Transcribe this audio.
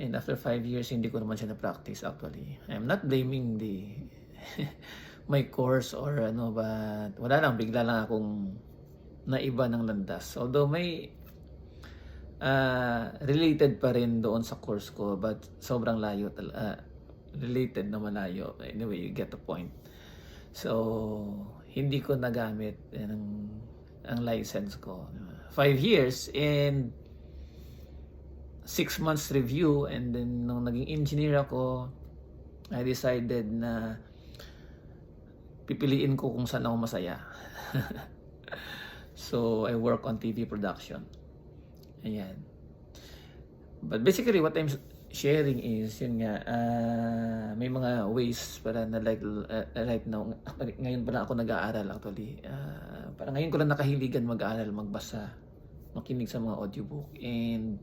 And after 5 years, hindi ko naman siya na-practice actually. I'm not blaming the my course or ano, but wala lang, bigla lang akong naiba ng landas. Although may related pa rin doon sa course ko, but sobrang layo related na malayo. Anyway, you get the point. So, hindi ko nagamit ang license ko. 5 years and 6 months review, and then nung naging engineer ako, I decided na pipiliin ko kung saan ako masaya. So, I work on TV production. Ayan. But basically, what I'm sharing is, yun nga, may mga ways para na like right now, ngayon pa lang ako nag-aaral actually. Parang ngayon ko lang nakahiligan mag-aaral, magbasa, makinig sa mga audiobook. And